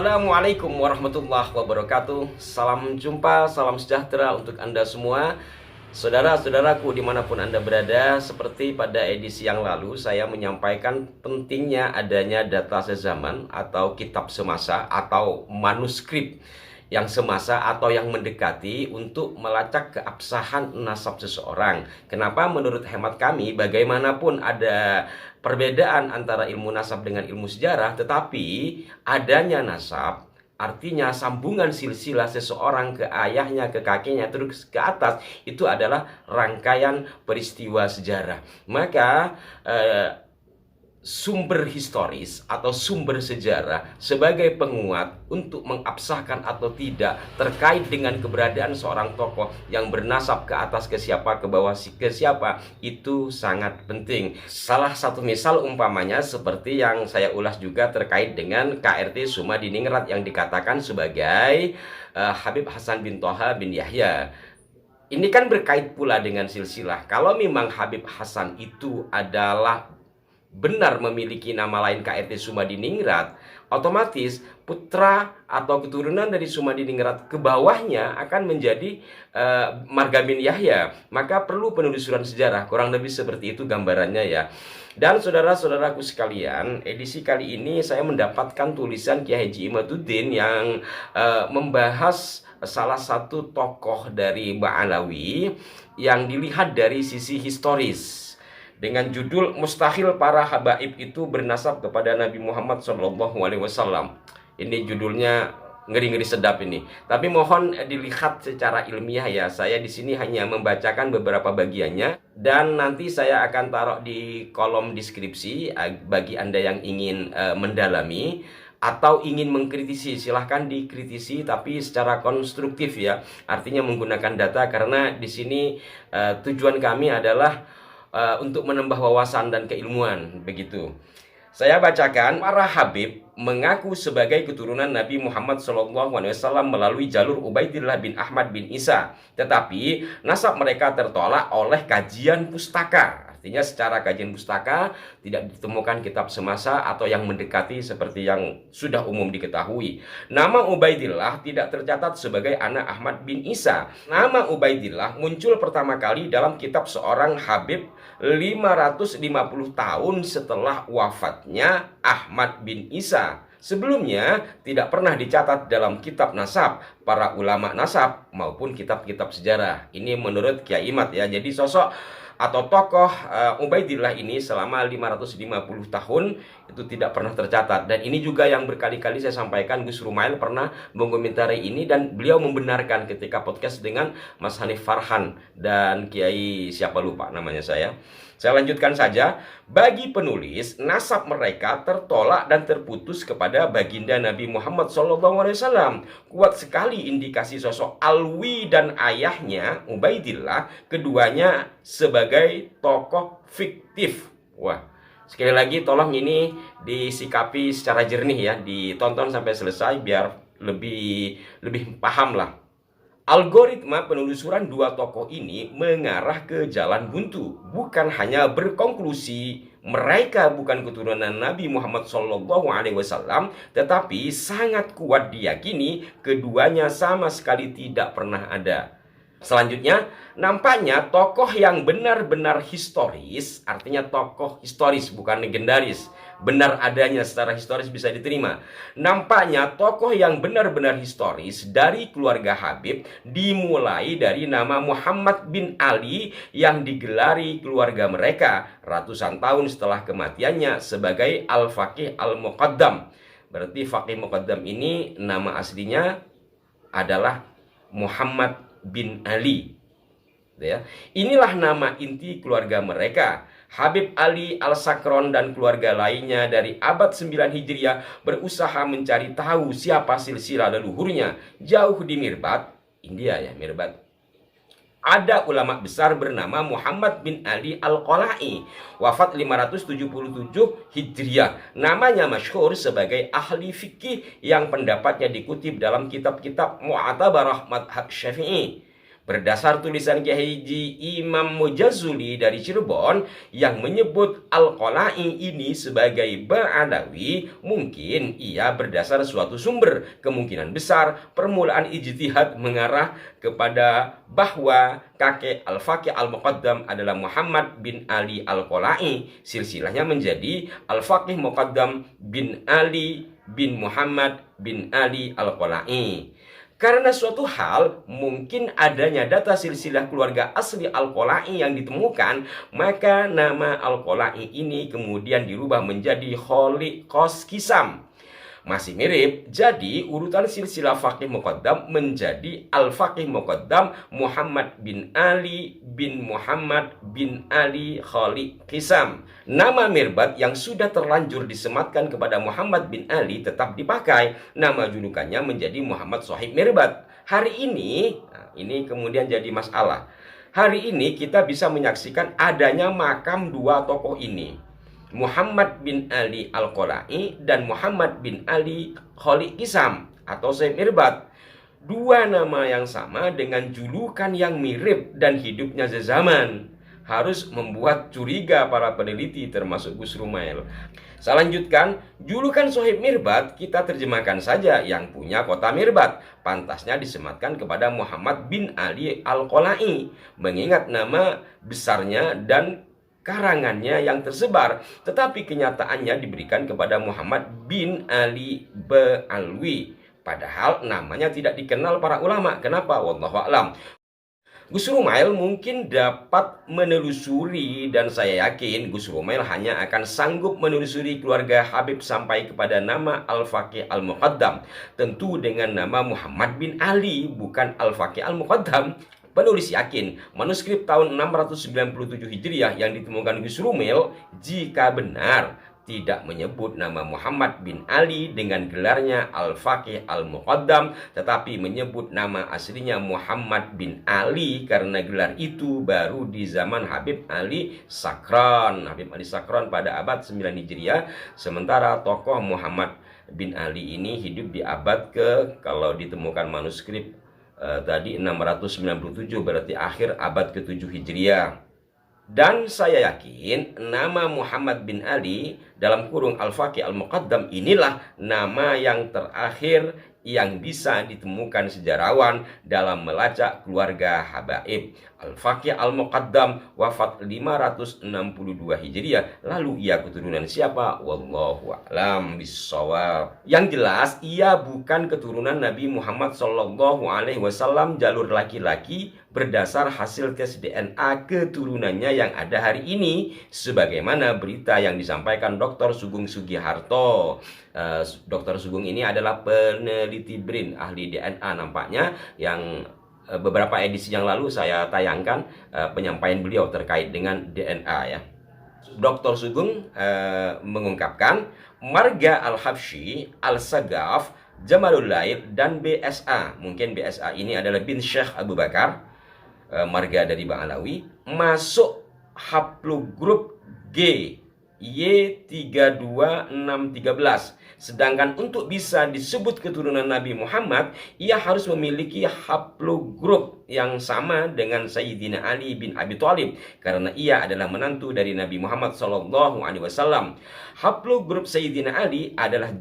Assalamualaikum warahmatullahi wabarakatuh. Salam jumpa, salam sejahtera untuk Anda semua. Saudara-saudaraku dimanapun Anda berada, seperti pada edisi yang lalu saya menyampaikan pentingnya adanya data sezaman atau kitab semasa atau manuskrip yang semasa atau yang mendekati untuk melacak keabsahan nasab seseorang. Kenapa? Menurut hemat kami, bagaimanapun ada perbedaan antara ilmu nasab dengan ilmu sejarah, tetapi adanya nasab artinya sambungan silsilah seseorang ke ayahnya, ke kakeknya, terus ke atas, itu adalah rangkaian peristiwa sejarah. Maka sumber historis atau sumber sejarah sebagai penguat untuk mengabsahkan atau tidak terkait dengan keberadaan seorang tokoh yang bernasab ke atas ke siapa, ke bawah ke siapa, itu sangat penting. Salah satu misal umpamanya seperti yang saya ulas juga terkait dengan KRT Sumadiningrat yang dikatakan sebagai Habib Hasan bin Toha bin Yahya. Ini kan berkait pula dengan silsilah. Kalau memang Habib Hasan itu adalah benar memiliki nama lain KRT Sumadiningrat, otomatis putra atau keturunan dari Sumadiningrat ke bawahnya akan menjadi Marga bin Yahya. Maka perlu penelusuran sejarah, kurang lebih seperti itu gambarannya ya. Dan saudara-saudaraku sekalian, edisi kali ini saya mendapatkan tulisan Kiai Haji Imaduddin yang membahas salah satu tokoh dari Ba'alawi yang dilihat dari sisi historis, dengan judul Mustahil para habaib itu bernasab kepada Nabi Muhammad SAW. Ini judulnya ngeri-ngeri sedap ini. Tapi mohon dilihat secara ilmiah ya. Saya di sini hanya membacakan beberapa bagiannya dan nanti saya akan taruh di kolom deskripsi bagi Anda yang ingin mendalami atau ingin mengkritisi, silahkan dikritisi tapi secara konstruktif ya. Artinya menggunakan data, karena di sini tujuan kami adalah untuk menambah wawasan dan keilmuan, begitu. Saya bacakan, para habib mengaku sebagai keturunan Nabi Muhammad SAW melalui jalur Ubaidillah bin Ahmad bin Isa, tetapi nasab mereka tertolak oleh kajian pustaka. Artinya secara kajian pustaka tidak ditemukan kitab semasa atau yang mendekati seperti yang sudah umum diketahui. Nama Ubaidillah tidak tercatat sebagai anak Ahmad bin Isa. Nama Ubaidillah muncul pertama kali dalam kitab seorang habib 550 tahun setelah wafatnya Ahmad bin Isa. Sebelumnya tidak pernah dicatat dalam kitab nasab para ulama nasab maupun kitab-kitab sejarah. Ini menurut Kiai Imad ya. Jadi sosok atau tokoh Ubaidillah ini selama 550 tahun itu tidak pernah tercatat. Dan ini juga yang berkali-kali saya sampaikan, Gus Rumail pernah mengomentari ini dan beliau membenarkan ketika podcast dengan Mas Hanif Farhan dan Kiai siapa lupa namanya saya. Saya lanjutkan saja. Bagi penulis, nasab mereka tertolak dan terputus kepada baginda Nabi Muhammad SAW. Kuat sekali indikasi sosok Alwi dan ayahnya Ubaidillah, keduanya sebagai tokoh fiktif. Wah, sekali lagi tolong ini disikapi secara jernih ya, ditonton sampai selesai biar lebih paham lah. Algoritma penelusuran dua tokoh ini mengarah ke jalan buntu, bukan hanya berkonklusi mereka bukan keturunan Nabi Muhammad SAW, tetapi sangat kuat diyakini keduanya sama sekali tidak pernah ada. Selanjutnya, nampaknya tokoh yang benar-benar historis, artinya tokoh historis bukan legendaris, benar adanya secara historis bisa diterima. Nampaknya tokoh yang benar-benar historis dari keluarga Habib dimulai dari nama Muhammad bin Ali yang digelari keluarga mereka ratusan tahun setelah kematiannya sebagai Al-Faqih Al-Muqaddam. Berarti Faqih Muqaddam ini nama aslinya adalah Muhammad bin Ali ya. Inilah nama inti keluarga mereka. Habib Ali Al-Sakron dan keluarga lainnya dari abad 9 Hijriah berusaha mencari tahu siapa silsilah leluhurnya. Jauh di Mirbat, India ya, Mirbat, ada ulama besar bernama Muhammad bin Ali Al-Qala'i, wafat 577 Hijriah. Namanya masyhur sebagai ahli fikih yang pendapatnya dikutip dalam kitab-kitab Mu'tabarah Madhab Syafi'i. Berdasar tulisan Kiai Haji Imam Mujazuli dari Cirebon yang menyebut Al-Qala'i ini sebagai Ba'alawi, mungkin ia berdasar suatu sumber. Kemungkinan besar permulaan ijtihad mengarah kepada bahwa kakek Al-Faqih Al-Muqaddam adalah Muhammad bin Ali Al-Qala'i. Silsilahnya menjadi Al-Faqih Muqaddam bin Ali bin Muhammad bin Ali Al-Qala'i. Karena suatu hal, mungkin adanya data silsilah keluarga asli Al-Qala'i yang ditemukan, maka nama Al-Qala'i ini kemudian dirubah menjadi Kholi Qos Kisam. Masih mirip, jadi urutan silsilah Faqih Muqaddam menjadi Al-Faqih Muqaddam Muhammad bin Ali bin Muhammad bin Ali Kholi Kisam. Nama Mirbat yang sudah terlanjur disematkan kepada Muhammad bin Ali tetap dipakai. Nama julukannya menjadi Muhammad Shahib Mirbat. Hari ini, ini kemudian jadi masalah. Hari ini kita bisa menyaksikan adanya makam dua tokoh ini, Muhammad bin Ali Al-Qala'i dan Muhammad bin Ali Kholi Kisam atau Shahib Mirbat. Dua nama yang sama dengan julukan yang mirip dan hidupnya sezaman, harus membuat curiga para peneliti termasuk Gus Rumail. Saya lanjutkan, julukan Shahib Mirbat kita terjemahkan saja yang punya kota Mirbat. Pantasnya disematkan kepada Muhammad bin Ali Al-Qala'i, mengingat nama besarnya dan karangannya yang tersebar, tetapi kenyataannya diberikan kepada Muhammad bin Ali Ba'alwi, padahal namanya tidak dikenal para ulama. Kenapa? Wallahu a'lam. Gus Rumail mungkin dapat menelusuri, dan saya yakin Gus Rumail hanya akan sanggup menelusuri keluarga Habib sampai kepada nama Al-Faqih Al-Muqaddam, tentu dengan nama Muhammad bin Ali, bukan Al-Faqih Al-Muqaddam. Penulis yakin manuskrip tahun 697 Hijriah yang ditemukan Gus Rumail, jika benar, tidak menyebut nama Muhammad bin Ali dengan gelarnya Al-Faqih Al-Muqaddam, tetapi menyebut nama aslinya Muhammad bin Ali, karena gelar itu baru di zaman Habib Ali Sakran. Habib Ali Sakran pada abad 9 Hijriah, sementara tokoh Muhammad bin Ali ini hidup di abad kalau ditemukan manuskrip tadi 697, berarti akhir abad ke-7 Hijriah. Dan saya yakin nama Muhammad bin Ali dalam kurung Al-Faqih Al-Muqaddam inilah nama yang terakhir yang bisa ditemukan sejarawan dalam melacak keluarga habaib. Al-Faqih Al-Muqaddam wafat 562 Hijriah. Lalu ia keturunan siapa? Wallahu a'lam bishawab. Yang jelas ia bukan keturunan Nabi Muhammad SAW jalur laki-laki berdasar hasil tes DNA keturunannya yang ada hari ini, sebagaimana berita yang disampaikan Dr. Sugeng Sugiharto. Dr. Sugeng ini adalah peneliti BRIN, ahli DNA nampaknya, yang beberapa edisi yang lalu saya tayangkan penyampaian beliau terkait dengan DNA ya. Dr. Sugeng mengungkapkan marga Al-Habsyi, Al-Sagaf, Jamalul Lail, dan BSA, mungkin BSA ini adalah bin Syekh Abu Bakar, marga dari Ba'alawi, masuk haplogrup G Y32613. Sedangkan untuk bisa disebut keturunan Nabi Muhammad, ia harus memiliki haplogrup yang sama dengan Sayyidina Ali bin Abi Thalib, karena ia adalah menantu dari Nabi Muhammad SAW. Haplogrup Sayyidina Ali adalah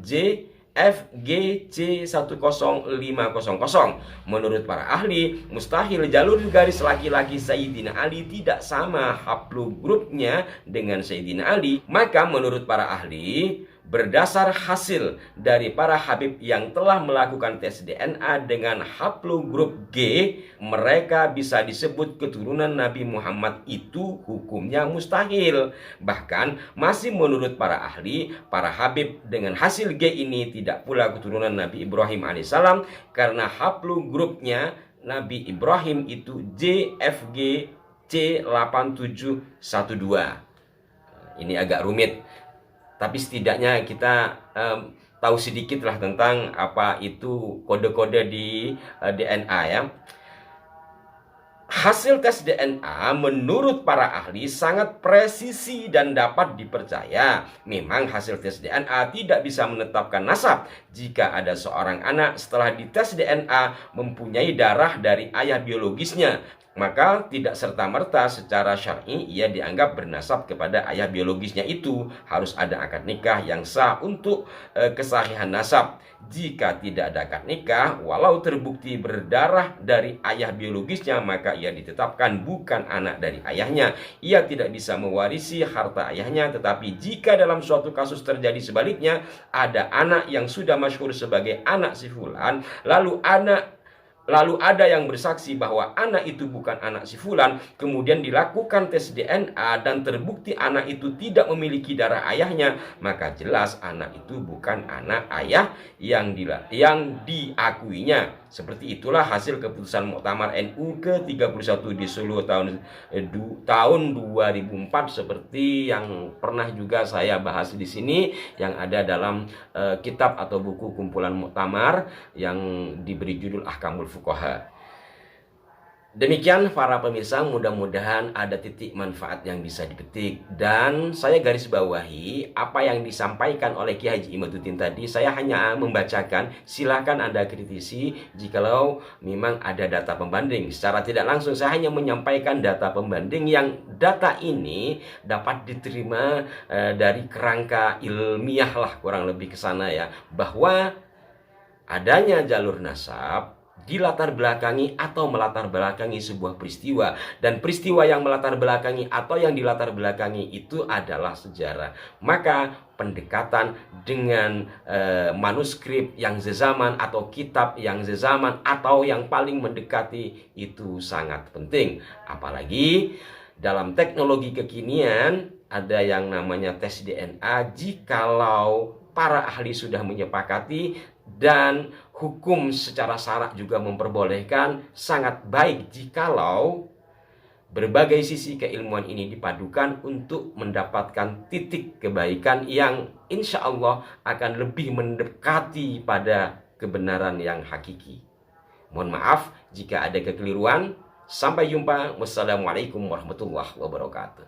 FGC10500. Menurut para ahli, mustahil jalur garis laki-laki Sayyidina Ali tidak sama haplogrupnya dengan Sayyidina Ali. Maka menurut para ahli, berdasar hasil dari para habib yang telah melakukan tes DNA dengan haplogrup G, mereka bisa disebut keturunan Nabi Muhammad. Itu hukumnya mustahil. Bahkan masih menurut para ahli, para habib dengan hasil G ini tidak pula keturunan Nabi Ibrahim alaihissalam, karena haplogrupnya Nabi Ibrahim itu JFG C8712. Ini agak rumit, tapi setidaknya kita tahu sedikit lah tentang apa itu kode-kode di DNA ya. Hasil tes DNA menurut para ahli sangat presisi dan dapat dipercaya. Memang hasil tes DNA tidak bisa menetapkan nasab jika ada seorang anak setelah dites DNA mempunyai darah dari ayah biologisnya, maka tidak serta-merta secara syar'i ia dianggap bernasab kepada ayah biologisnya itu. Harus ada akad nikah yang sah untuk kesahihan nasab. Jika tidak ada akad nikah, walau terbukti berdarah dari ayah biologisnya, maka ia ditetapkan bukan anak dari ayahnya. Ia tidak bisa mewarisi harta ayahnya. Tetapi jika dalam suatu kasus terjadi sebaliknya, ada anak yang sudah masyhur sebagai anak si fulan, lalu ada yang bersaksi bahwa anak itu bukan anak si fulan, kemudian dilakukan tes DNA dan terbukti anak itu tidak memiliki darah ayahnya, maka jelas anak itu bukan anak ayah yang diakuinya. Seperti itulah hasil keputusan Muktamar NU ke-31 di Solo tahun 2004, seperti yang pernah juga saya bahas di sini, yang ada dalam kitab atau buku kumpulan Muktamar yang diberi judul Ahkamul Fuqaha. Demikian para pemirsa, mudah-mudahan ada titik manfaat yang bisa dipetik. Dan saya garis bawahi apa yang disampaikan oleh Ki Haji Imaduddin tadi. Saya hanya membacakan, silahkan Anda kritisi jikalau memang ada data pembanding. Secara tidak langsung saya hanya menyampaikan data pembanding yang data ini dapat diterima dari kerangka ilmiah lah, kurang lebih ke sana ya, bahwa adanya jalur nasab dilatar belakangi atau melatar belakangi sebuah peristiwa, dan peristiwa yang melatar belakangi atau yang dilatar belakangi itu adalah sejarah. Maka pendekatan dengan manuskrip yang sezaman atau kitab yang sezaman atau yang paling mendekati itu sangat penting. Apalagi dalam teknologi kekinian ada yang namanya tes DNA. Jikalau para ahli sudah menyepakati dan hukum secara syarak juga memperbolehkan, sangat baik jikalau berbagai sisi keilmuan ini dipadukan untuk mendapatkan titik kebaikan yang insya Allah akan lebih mendekati pada kebenaran yang hakiki. Mohon maaf jika ada kekeliruan. Sampai jumpa. Wassalamualaikum warahmatullahi wabarakatuh.